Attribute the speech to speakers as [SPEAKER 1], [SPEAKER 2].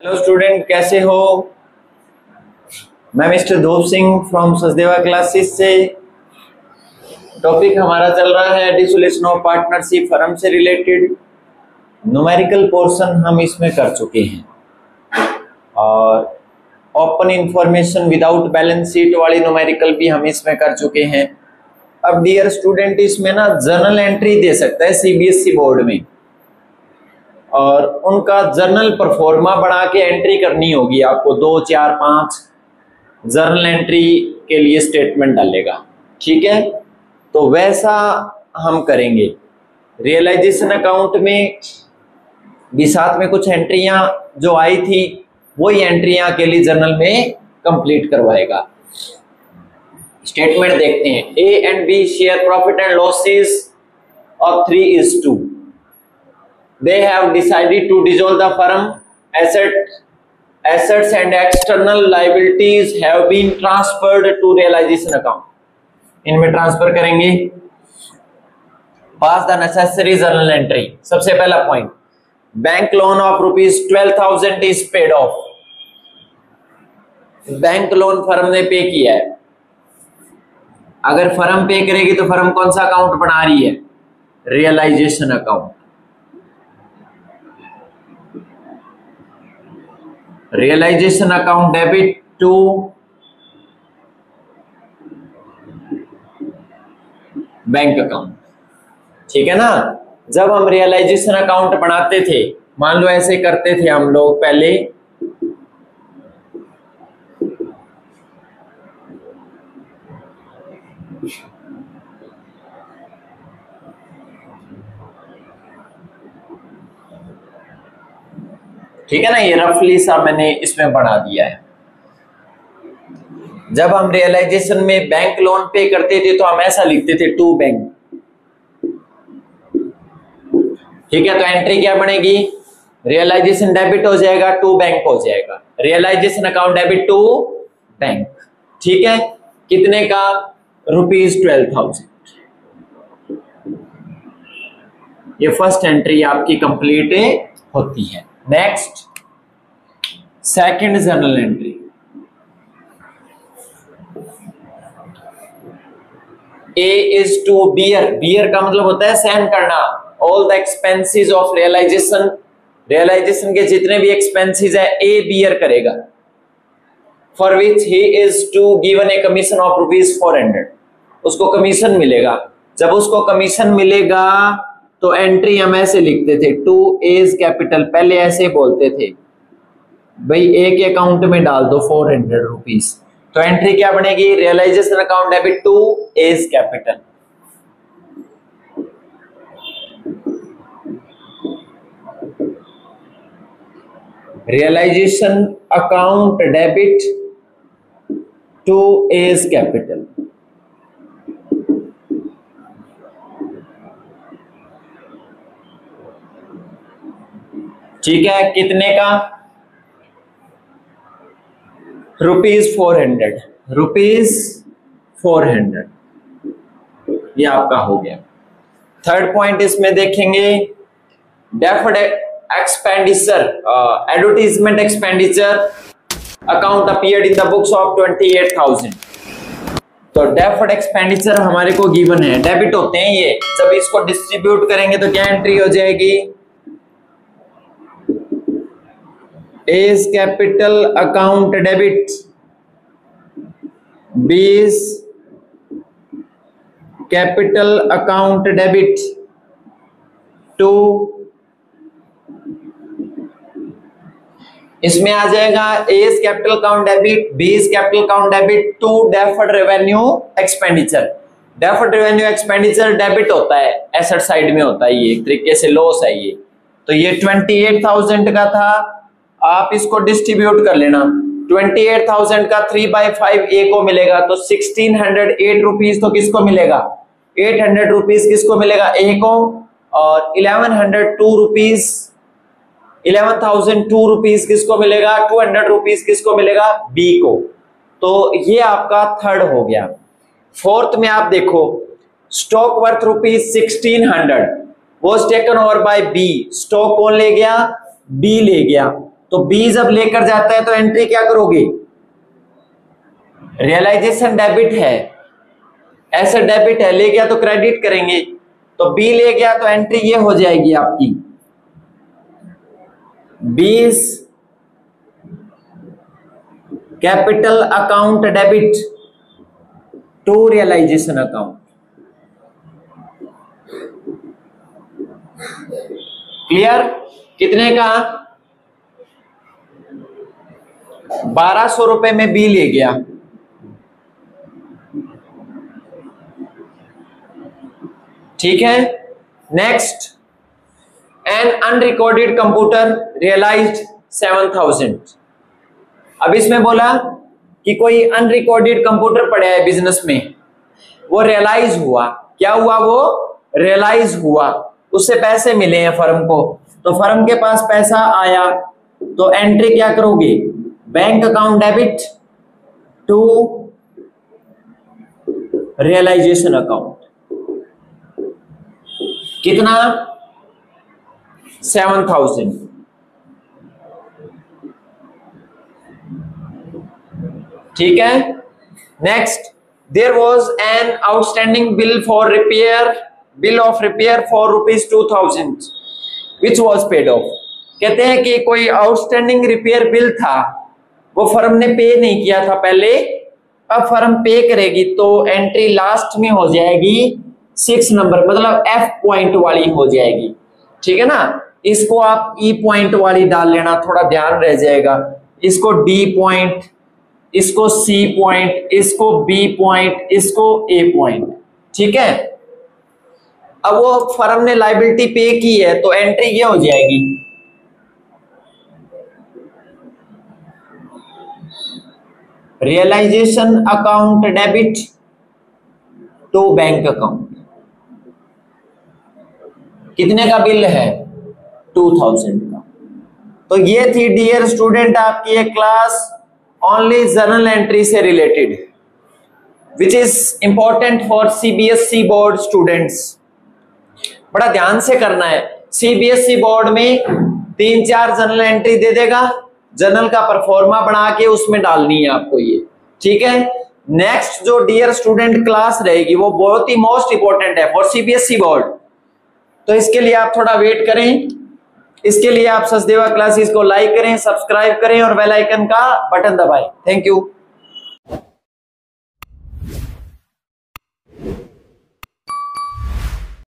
[SPEAKER 1] Hello student, कैसे हो? मैं मिस्टर धूप सिंह फ्रॉम सचदेवा क्लासेस से। टॉपिक हमारा चल रहा है डिसोल्यूशन ऑफ पार्टनरशिप फर्म से रिलेटेड। न्यूमेरिकल पोर्शन हम इसमें कर चुके हैं और open information without balance sheet वाली न्यूमेरिकल भी हम इसमें कर चुके हैं। अब डियर स्टूडेंट, इसमें ना जर्नल एंट्री दे सकता है सीबीएसई बोर्ड में और उनका जर्नल परफॉर्मा बना के एंट्री करनी होगी आपको। 2, 4, 5 जर्नल एंट्री के लिए स्टेटमेंट डालेगा, ठीक है? तो वैसा हम करेंगे। रियलाइजेशन अकाउंट में भी साथ में कुछ एंट्रियां जो आई थी वही एंट्रियां के लिए जर्नल में कंप्लीट करवाएगा। स्टेटमेंट देखते हैं। A and B share profit and losses of 3:2। They have decided to dissolve the firm. Assets and external liabilities have been transferred to realization account. इनमें ट्रांसफर करेंगे। Pass the necessary journal entry. सबसे पहला point, bank loan of ₹12,000 is paid off. Bank loan firm ने पे किया है। अगर firm पे करेगी तो फर्म कौन सा अकाउंट बना रही है? Realisation account. Realisation account debit to bank account, ठीक है ना? जब हम रियलाइजेशन अकाउंट बनाते थे, मान लो ऐसे करते थे हम लोग पहले, ठीक है ना? ये रफली सा मैंने इसमें बना दिया है। जब हम रियलाइजेशन में बैंक लोन पे करते थे तो हम ऐसा लिखते थे टू बैंक, ठीक है? तो एंट्री क्या बनेगी? रियलाइजेशन डेबिट हो जाएगा, टू बैंक हो जाएगा। Realisation account debit to bank, ठीक है? कितने का? ₹12,000। ये फर्स्ट एंट्री आपकी कंप्लीट होती है। Next, second journal entry. A is to bear. Bear का मतलब होता है सहन करना। All the expenses of realisation, realisation के जितने भी एक्सपेंसेस है ए बियर करेगा। For which he is to given a commission of ₹400। उसको कमीशन मिलेगा। जब उसको कमीशन मिलेगा तो एंट्री हम ऐसे लिखते थे, टू एज कैपिटल। पहले ऐसे बोलते थे भाई, ए के अकाउंट में डाल दो ₹400। तो एंट्री क्या बनेगी? Realisation account debit to A's capital. Realisation account debit to A's capital, ठीक है? कितने का? ₹400। ये आपका हो गया। थर्ड पॉइंट इसमें देखेंगे, deferred expenditure, advertisement expenditure account appeared in the books of 28,000। तो डेफर्ड एक्सपेंडिचर हमारे को गिवन है, डेबिट होते हैं ये। जब इसको डिस्ट्रीब्यूट करेंगे तो क्या एंट्री हो जाएगी? A's capital account debit, B's capital account debit to, इसमें आ जाएगा A's capital account debit, B's capital account debit to deferred revenue expenditure. Deferred revenue expenditure debit होता है, एसेट साइड में होता है, ये एक तरीके से लॉस है ये। तो ये 28,000 का था। आप इसको डिस्ट्रीब्यूट कर लेना। 28,000 का 3/5 ए को मिलेगा तो 1608 रुपीज तो किसको मिलेगा? 800 रुपीज किसको मिलेगा? ए को। और 1102 रुपीज, 11,002 रुपीज किसको मिलेगा? 200 रुपीज किसको मिलेगा? बी को। तो ये आपका थर्ड हो गया। फोर्थ में आप देखो, stock worth ₹1600 was taken over by B. Stock कौन ले गया? बी ले गया। तो बी जब लेकर जाता है तो एंट्री क्या करोगे, रियलाइजेशन डेबिट है, ऐसे डेबिट है, ले गया तो क्रेडिट करेंगे, तो बी ले गया तो एंट्री ये हो जाएगी आपकी 20 capital account debit to realisation account. Clear? कितने का? 1200 रुपए में बी ले गया, ठीक है। Next, an unrecorded computer realised 7000। अब इसमें बोला कि कोई अनरिकॉर्डेड कंप्यूटर पड़ा है बिजनेस में, वो रियलाइज हुआ, क्या हुआ, वो रियलाइज हुआ, उससे पैसे मिले हैं फर्म को, तो फर्म के पास पैसा आया, तो एंट्री क्या करोगे, bank account debit to realisation account. कितना? 7000। ठीक है। Next, there was an outstanding bill for repair, bill of repair for ₹2000 which was paid off. कहते हैं कि कोई आउटस्टैंडिंग रिपेयर बिल था, वो फर्म ने पे नहीं किया था पहले, अब फर्म पे करेगी, तो एंट्री लास्ट में हो जाएगी 6 नंबर, मतलब F पॉइंट वाली हो जाएगी, ठीक है ना। इसको आप E पॉइंट वाली डाल लेना, थोड़ा ध्यान रह जाएगा। इसको D पॉइंट, इसको C पॉइंट, इसको B पॉइंट, इसको A पॉइंट, ठीक है। अब वो फर्म ने लायबिलिटी पे की है, तो एंट्री क्या हो जाएगी, realisation account debit to bank account. कितने का बिल है? 2000 का। तो ये थी डियर स्टूडेंट आपकी एक क्लास ओनली जर्नल एंट्री से related, which is important for CBSE board students. बड़ा ध्यान से करना है, सीबीएसई बोर्ड में 3-4 जर्नल एंट्री दे देगा, जर्नल का परफॉर्मा बना के उसमें डालनी है आपको ये, ठीक है। नेक्स्ट जो डियर स्टूडेंट क्लास रहेगी वो बहुत ही मोस्ट इंपॉर्टेंट है फॉर सीबीएसई बोर्ड, तो इसके लिए आप थोड़ा वेट करें। इसके लिए आप सचदेवा क्लासेस को लाइक करें, सब्सक्राइब करें और बेल आइकन का बटन दबाएं। Thank you.